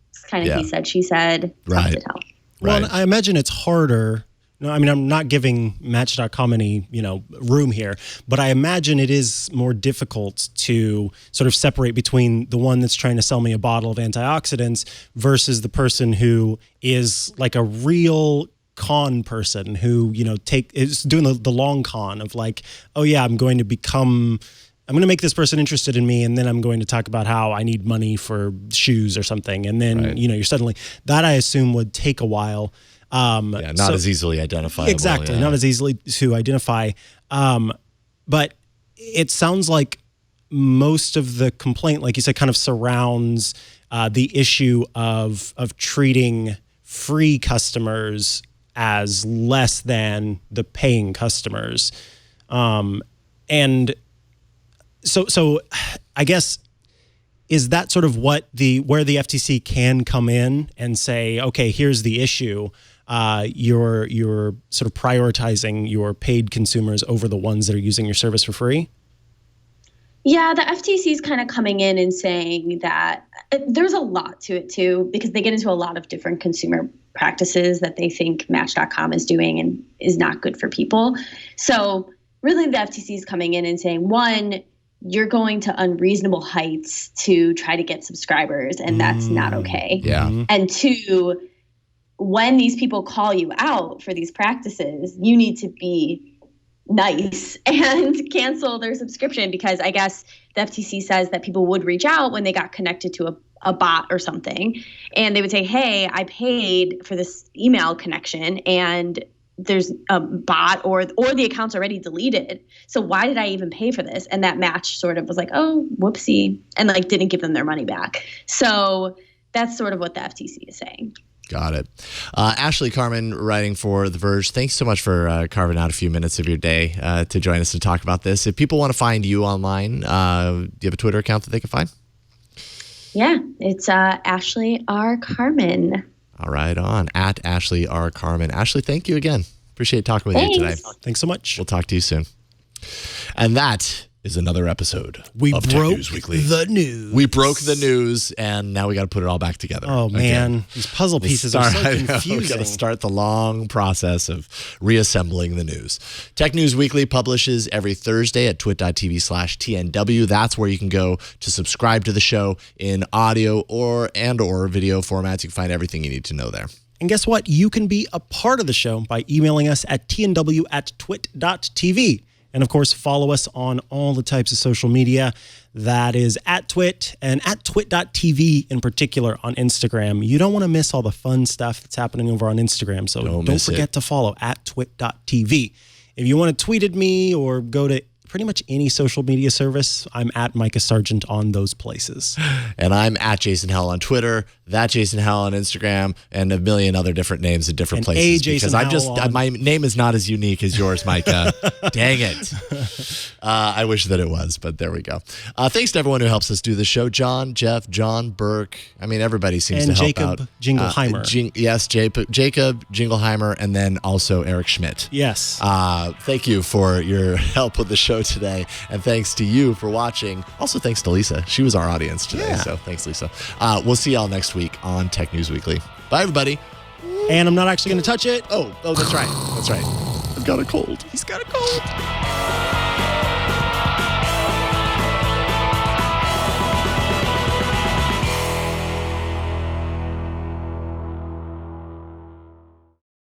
it's kind of he said, she said, tough to tell. Well, and I imagine it's harder. No, I mean, I'm not giving Match.com any, room here, but I imagine it is more difficult to sort of separate between the one that's trying to sell me a bottle of antioxidants versus the person who is like a real con person who, is doing the long con of like, oh yeah, I'm going to make this person interested in me, and then I'm going to talk about how I need money for shoes or something. And then, you're suddenly, that I assume would take a while. Not as easily identifiable. Exactly, not as easily to identify. But it sounds like most of the complaint, like you said, kind of surrounds the issue of treating free customers as less than the paying customers. And so I guess, is that sort of where the FTC can come in and say, okay, here's the issue. You're sort of prioritizing your paid consumers over the ones that are using your service for free? Yeah, the FTC is kind of coming in and saying that there's a lot to it too, because they get into a lot of different consumer practices that they think Match.com is doing and is not good for people. So really the FTC is coming in and saying, one, you're going to unreasonable heights to try to get subscribers, and that's not okay. Yeah. And two, when these people call you out for these practices, you need to be nice and cancel their subscription, because I guess the FTC says that people would reach out when they got connected to a bot or something, and they would say, hey, I paid for this email connection and there's a bot or the account's already deleted. So why did I even pay for this? And that Match sort of was like, oh, whoopsie, and like didn't give them their money back. So that's sort of what the FTC is saying. Got it. Ashley Carman, writing for The Verge, thanks so much for carving out a few minutes of your day to join us to talk about this. If people want to find you online, do you have a Twitter account that they can find? Yeah, it's Ashley R. Carman. All right, on at Ashley R. Carman. Ashley, thank you again. Appreciate talking with you today. Thanks so much. We'll talk to you soon. And that is another episode We of broke Tech News Weekly. the news. We broke the news, and now we got to put it all back together. Oh, man. These puzzle pieces are so confusing. We got to start the long process of reassembling the news. Tech News Weekly publishes every Thursday at twit.tv/TNW. That's where you can go to subscribe to the show in audio or video formats. You can find everything you need to know there. And guess what? You can be a part of the show by emailing us at tnw@twit.tv. And of course, follow us on all the types of social media. That is at Twit and at twit.tv in particular on Instagram. You don't want to miss all the fun stuff that's happening over on Instagram. So don't forget to follow at twit.tv. If you want to tweet at me or go to pretty much any social media service, I'm at Mikah Sargent on those places. And I'm at Jason Howell on Twitter, that Jason Howell on Instagram, and a million other different names at different places. Because my name is not as unique as yours, Mikah. Dang it. I wish that it was, but there we go. Thanks to everyone who helps us do the show. John, Jeff, John, Burke. I mean, everybody seems to help out. And Jacob Jingleheimer. Yes, Jacob Jingleheimer, and then also Eric Schmidt. Yes. Thank you for your help with the show today, and thanks to you for watching. Also thanks to Lisa. She was our audience today, so thanks, Lisa. We'll see y'all next week on Tech News Weekly. Bye, everybody. And I'm not actually going to touch it. Oh, that's right. That's right. I've got a cold. He's got a cold.